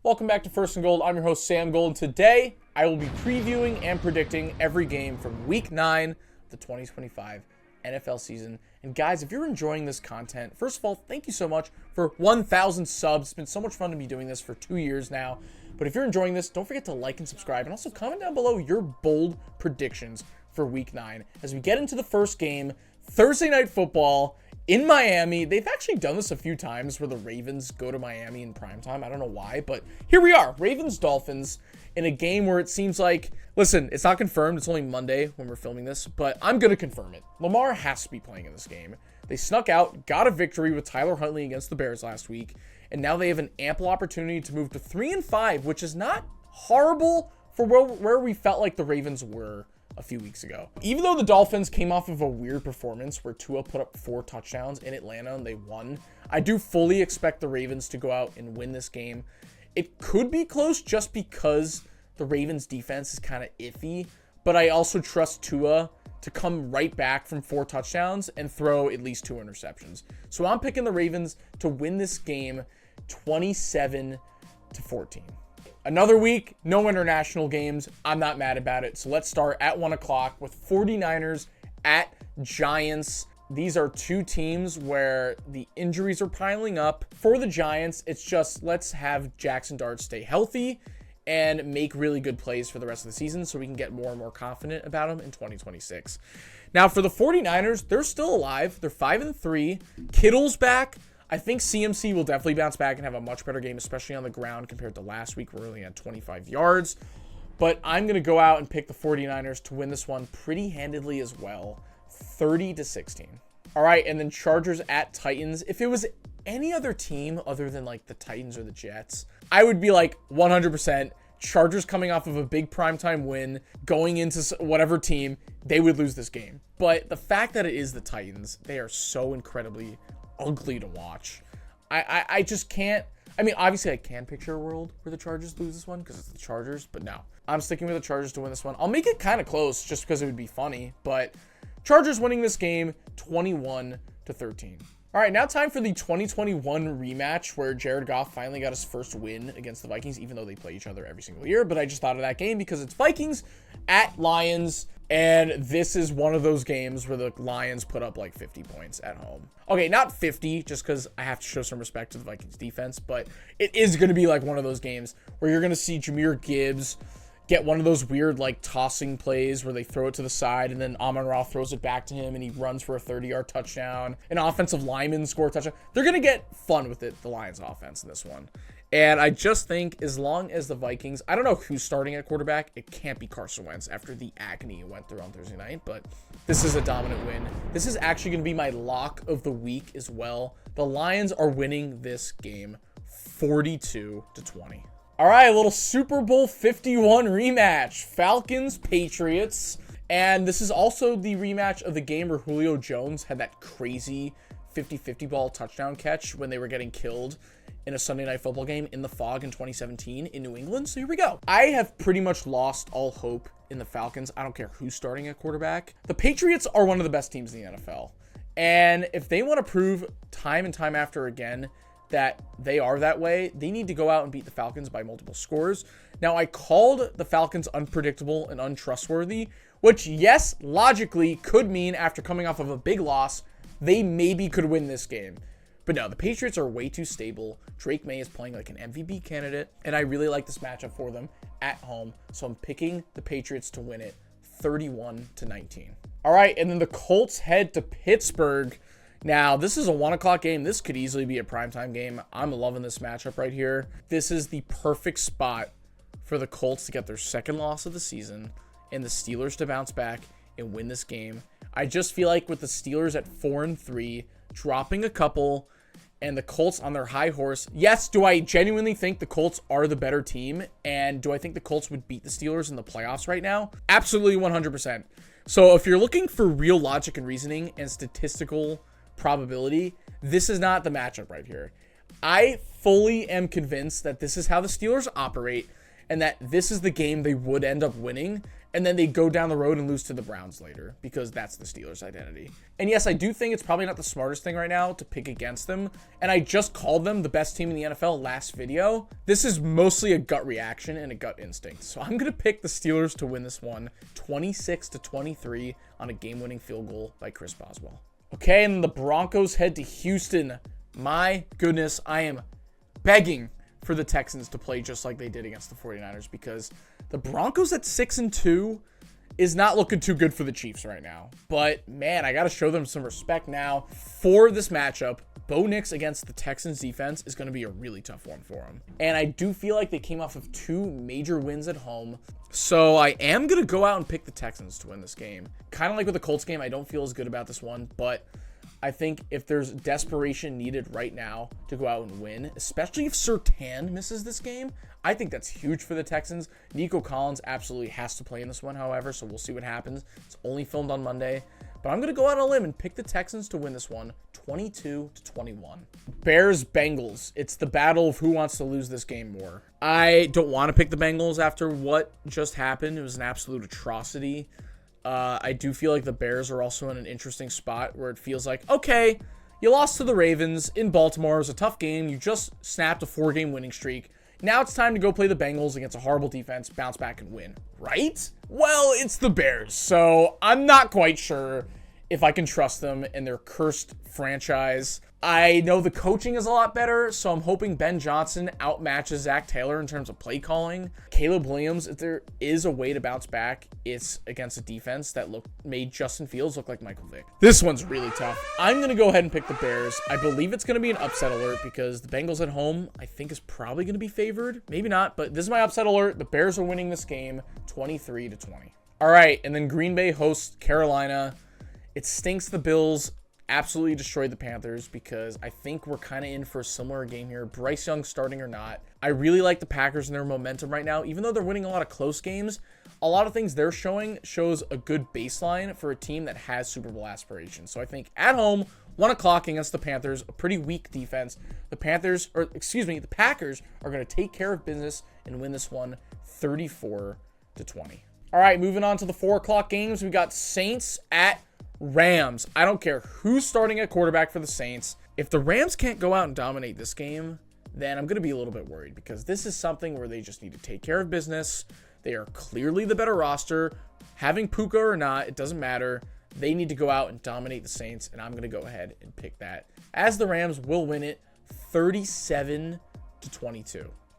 Welcome back to First and Gold. I'm your host, Sam Gold. Today, I will be previewing and predicting every game from Week 9 of the 2025 NFL season. And guys, if you're enjoying this content, first of all, thank you so much for 1,000 subs. It's been so much fun to be doing this for 2 years now. But if you're enjoying this, don't forget to like and subscribe. And also comment down below your bold predictions for Week 9. As we get into the first game, Thursday Night Football in Miami. They've actually done this a few times where the Ravens go to Miami in primetime. I don't know why, but here we are. Ravens-Dolphins in a game where it seems like, listen, it's not confirmed. It's only Monday when we're filming this, but I'm going to confirm it. Lamar has to be playing in this game. They snuck out, got a victory with Tyler Huntley against the Bears last week, and now they have an ample opportunity to move to 3-5, which is not horrible for where we felt like the Ravens were a few weeks ago. Even though the Dolphins came off of a weird performance where Tua put up 4 touchdowns in Atlanta and they won, I do fully expect the Ravens to go out and win this game. It could be close just because the Ravens defense is kind of iffy, but I also trust Tua to come right back from 4 touchdowns and throw at least 2 interceptions. So I'm picking the Ravens to win this game 27-14. Another week, no international games. I'm not mad about it. So let's start at 1 o'clock with 49ers at Giants. These are 2 teams where the injuries are piling up. For the Giants, it's just let's have Jackson Dart stay healthy and make really good plays for the rest of the season so we can get more and more confident about him in 2026. Now, for the 49ers, they're still alive. They're 5-3. Kittle's back. I think CMC will definitely bounce back and have a much better game, especially on the ground compared to last week. We're only at 25 yards. But I'm going to go out and pick the 49ers to win this one pretty handedly as well, 30-16. All right, and then Chargers at Titans. If it was any other team other than like the Titans or the Jets, I would be like 100% Chargers coming off of a big primetime win, going into whatever team, they would lose this game. But the fact that it is the Titans, they are so incredibly ugly to watch. I just can't. I mean, obviously I can picture a world where the Chargers lose this one because it's the Chargers, but no. I'm sticking with the Chargers to win this one. I'll make it kind of close just because it would be funny, but Chargers winning this game 21-13. All right, now time for the 2021 rematch where Jared Goff finally got his first win against the Vikings, even though they play each other every single year. But I just thought of that game because it's Vikings at Lions, and this is one of those games where the Lions put up like 50 points at home. Okay, not 50, just because I have to show some respect to the Vikings defense, but it is going to be like one of those games where you're going to see Jahmyr Gibbs get one of those weird like tossing plays where they throw it to the side and then Amon-Ra throws it back to him and he runs for a 30-yard touchdown. An offensive lineman score a touchdown. They're going to get fun with it, the Lions offense in this one. And I just think as long as the Vikings, I don't know who's starting at quarterback. It can't be Carson Wentz after the agony it went through on Thursday night, but this is a dominant win. This is actually going to be my lock of the week as well. The Lions are winning this game 42-20. All right, a little Super Bowl 51 rematch. Falcons, Patriots. And this is also the rematch of the game where Julio Jones had that crazy 50-50 ball touchdown catch when they were getting killed in a Sunday Night Football game in the fog in 2017 in New England. So here we go. I have pretty much lost all hope in the Falcons. I don't care who's starting at quarterback. The Patriots are one of the best teams in the NFL. And if they want to prove time and time after again that they are that way, they need to go out and beat the Falcons by multiple scores. Now, I called the Falcons unpredictable and untrustworthy, which, yes, logically could mean after coming off of a big loss, they maybe could win this game. But no, the Patriots are way too stable. Drake May is playing like an MVP candidate, and I really like this matchup for them at home. So I'm picking the Patriots to win it 31-19. All right, and then the Colts head to Pittsburgh. Now, this is a 1 o'clock game. This could easily be a primetime game. I'm loving this matchup right here. This is the perfect spot for the Colts to get their second loss of the season and the Steelers to bounce back and win this game. I just feel like with the Steelers at 4-3, dropping a couple, and the Colts on their high horse. Yes, do I genuinely think the Colts are the better team? And do I think the Colts would beat the Steelers in the playoffs right now? Absolutely 100%. So if you're looking for real logic and reasoning and statistical probability, this is not the matchup right here. I fully am convinced that this is how the Steelers operate. and that this is the game they would end up winning, and then they go down the road and lose to the Browns later, because that's the Steelers' identity. And yes, I do think it's probably not the smartest thing right now to pick against them, and I just called them the best team in the NFL last video. This is mostly a gut reaction and a gut instinct, so I'm going to pick the Steelers to win this one 26-23 on a game-winning field goal by Chris Boswell. Okay, and the Broncos head to Houston. My goodness, I am begging for the Texans to play just like they did against the 49ers, because the Broncos at 6-2 is not looking too good for the Chiefs right now. But man, I got to show them some respect now for this matchup. Bo Nix against the Texans defense is going to be a really tough one for them. And I do feel like they came off of 2 major wins at home. So I am going to go out and pick the Texans to win this game. Kind of like with the Colts game, I don't feel as good about this one, but I think if there's desperation needed right now to go out and win, especially if Surtain misses this game, I think that's huge for the Texans. Nico Collins absolutely has to play in this one, however, so we'll see what happens. It's only filmed on Monday, but I'm going to go out on a limb and pick the Texans to win this one 22-21. Bears-Bengals. It's the battle of who wants to lose this game more. I don't want to pick the Bengals after what just happened. It was an absolute atrocity. I do feel like the Bears are also in an interesting spot where it feels like, okay, you lost to the Ravens in Baltimore. It was a tough game. You just snapped a 4-game winning streak. Now it's time to go play the Bengals against a horrible defense, bounce back and win, right? Well, it's the Bears, so I'm not quite sure if I can trust them in their cursed franchise. I know the coaching is a lot better, so I'm hoping Ben Johnson outmatches Zach Taylor in terms of play calling. Caleb Williams, if there is a way to bounce back, it's against a defense that made Justin Fields look like Michael Vick. This one's really tough. I'm going to go ahead and pick the Bears. I believe it's going to be an upset alert because the Bengals at home, I think, is probably going to be favored. Maybe not, but this is my upset alert. The Bears are winning this game 23-20. All right, and then Green Bay hosts Carolina. It stinks the Bills absolutely destroyed the Panthers because I think we're kind of in for a similar game here. Bryce Young starting or not. I really like the Packers and their momentum right now. Even though they're winning a lot of close games, a lot of things they're showing shows a good baseline for a team that has Super Bowl aspirations. So I think at home, 1 o'clock against the Panthers, a pretty weak defense. The Packers are going to take care of business and win this one 34-20. All right, moving on to the 4 o'clock games. We got Saints at Rams. I don't care who's starting at quarterback for the Saints. If the Rams can't go out and dominate this game, then I'm going to be a little bit worried because this is something where they just need to take care of business. They are clearly the better roster. Having Puka or not, it doesn't matter. They need to go out and dominate the Saints, and I'm going to go ahead and pick that, as the Rams will win it 37-22.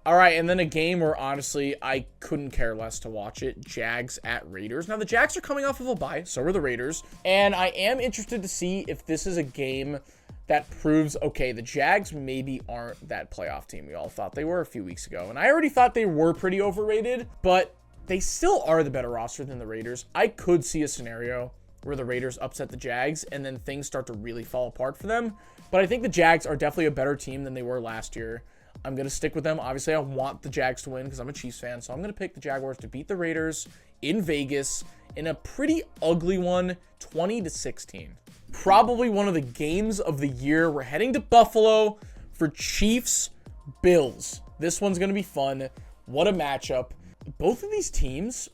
All right, and then a game where, honestly, I couldn't care less to watch it. Jags at Raiders. Now, the Jags are coming off of a bye. So are the Raiders. And I am interested to see if this is a game that proves, okay, the Jags maybe aren't that playoff team we all thought they were a few weeks ago. And I already thought they were pretty overrated, but they still are the better roster than the Raiders. I could see a scenario where the Raiders upset the Jags and then things start to really fall apart for them. But I think the Jags are definitely a better team than they were last year. I'm going to stick with them. Obviously, I want the Jags to win because I'm a Chiefs fan. So I'm going to pick the Jaguars to beat the Raiders in Vegas in a pretty ugly one, 20-16. Probably one of the games of the year. We're heading to Buffalo for Chiefs-Bills. This one's going to be fun. What a matchup. Both of these teams,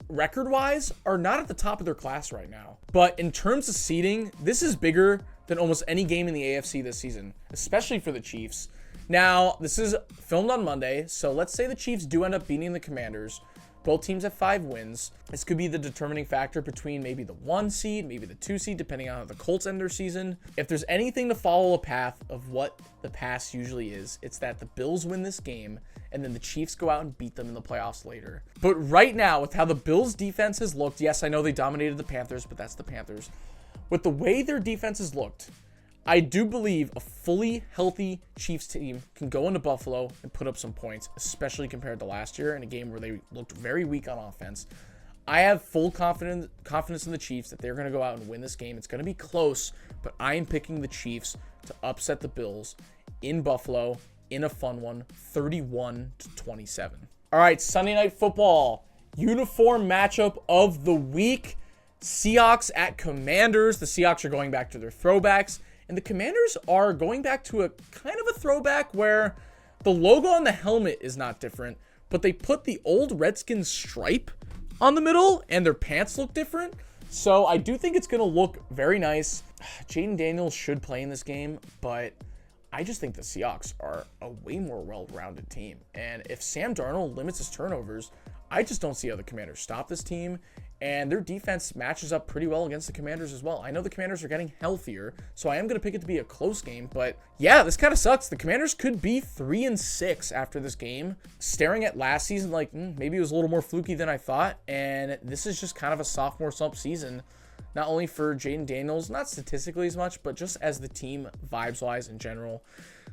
record-wise, are not at the top of their class right now. But in terms of seeding, this is bigger than almost any game in the AFC this season, especially for the Chiefs. Now, this is filmed on Monday, so let's say the Chiefs do end up beating the Commanders. Both teams have 5 wins. This could be the determining factor between maybe the 1 seed, maybe the 2 seed, depending on how the Colts end their season. If there's anything to follow a path of what the past usually is, it's that the Bills win this game, and then the Chiefs go out and beat them in the playoffs later. But right now, with how the Bills' defense has looked, yes, I know they dominated the Panthers, but that's the Panthers. With the way their defense has looked, I do believe a fully healthy Chiefs team can go into Buffalo and put up some points, especially compared to last year in a game where they looked very weak on offense. I have full confidence in the Chiefs that they're going to go out and win this game. It's going to be close, but I am picking the Chiefs to upset the Bills in Buffalo in a fun one, 31-27. All right, Sunday Night Football, uniform matchup of the week. Seahawks at Commanders. The Seahawks are going back to their throwbacks. And the Commanders are going back to a kind of a throwback where the logo on the helmet is not different, but they put the old Redskins stripe on the middle and their pants look different. So I do think it's going to look very nice. Jaden Daniels should play in this game, but I just think the Seahawks are a way more well-rounded team. And if Sam Darnold limits his turnovers, I just don't see how the Commanders stop this team. And their defense matches up pretty well against the Commanders as well. I know the Commanders are getting healthier, so I am going to pick it to be a close game. But yeah, this kind of sucks. The Commanders could be 3-6 after this game. Staring at last season, like maybe it was a little more fluky than I thought. And this is just kind of a sophomore slump season. Not only for Jaden Daniels, not statistically as much, but just as the team vibes-wise in general.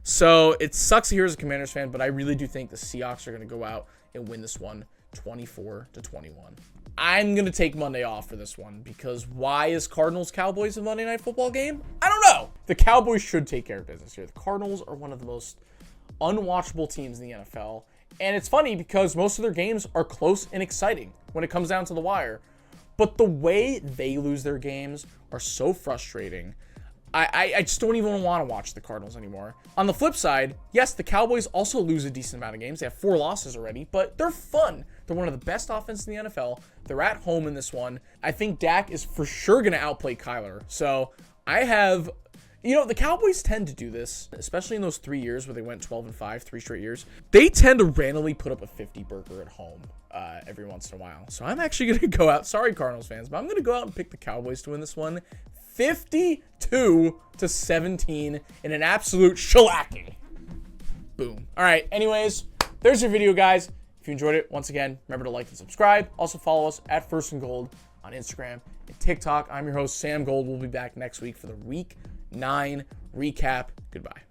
So it sucks to hear as a Commanders fan, but I really do think the Seahawks are going to go out and win this one 24-21. I'm going to take Monday off for this one because why is Cardinals-Cowboys a Monday Night Football game? I don't know. The Cowboys should take care of business here. The Cardinals are one of the most unwatchable teams in the NFL. And it's funny because most of their games are close and exciting when it comes down to the wire. But the way they lose their games are so frustrating. I just don't even want to watch the Cardinals anymore. On the flip side, yes, the Cowboys also lose a decent amount of games. They have 4 losses already, but they're fun. They're one of the best offenses in the NFL. They're at home in this one. I think Dak is for sure going to outplay Kyler. So I have, the Cowboys tend to do this, especially in those 3 years where they went 12-5, 3 straight years. They tend to randomly put up a 50 burger at home every once in a while. So I'm actually going to go out. Sorry, Cardinals fans, but I'm going to go out and pick the Cowboys to win this one 52-17 in an absolute shellacking. Boom. All right. Anyways, there's your video, guys. If you enjoyed it, once again, remember to like and subscribe. Also follow us at First and Gold on Instagram and TikTok. I'm your host, Sam Gold. We'll be back next week for the Week 9 recap. Goodbye.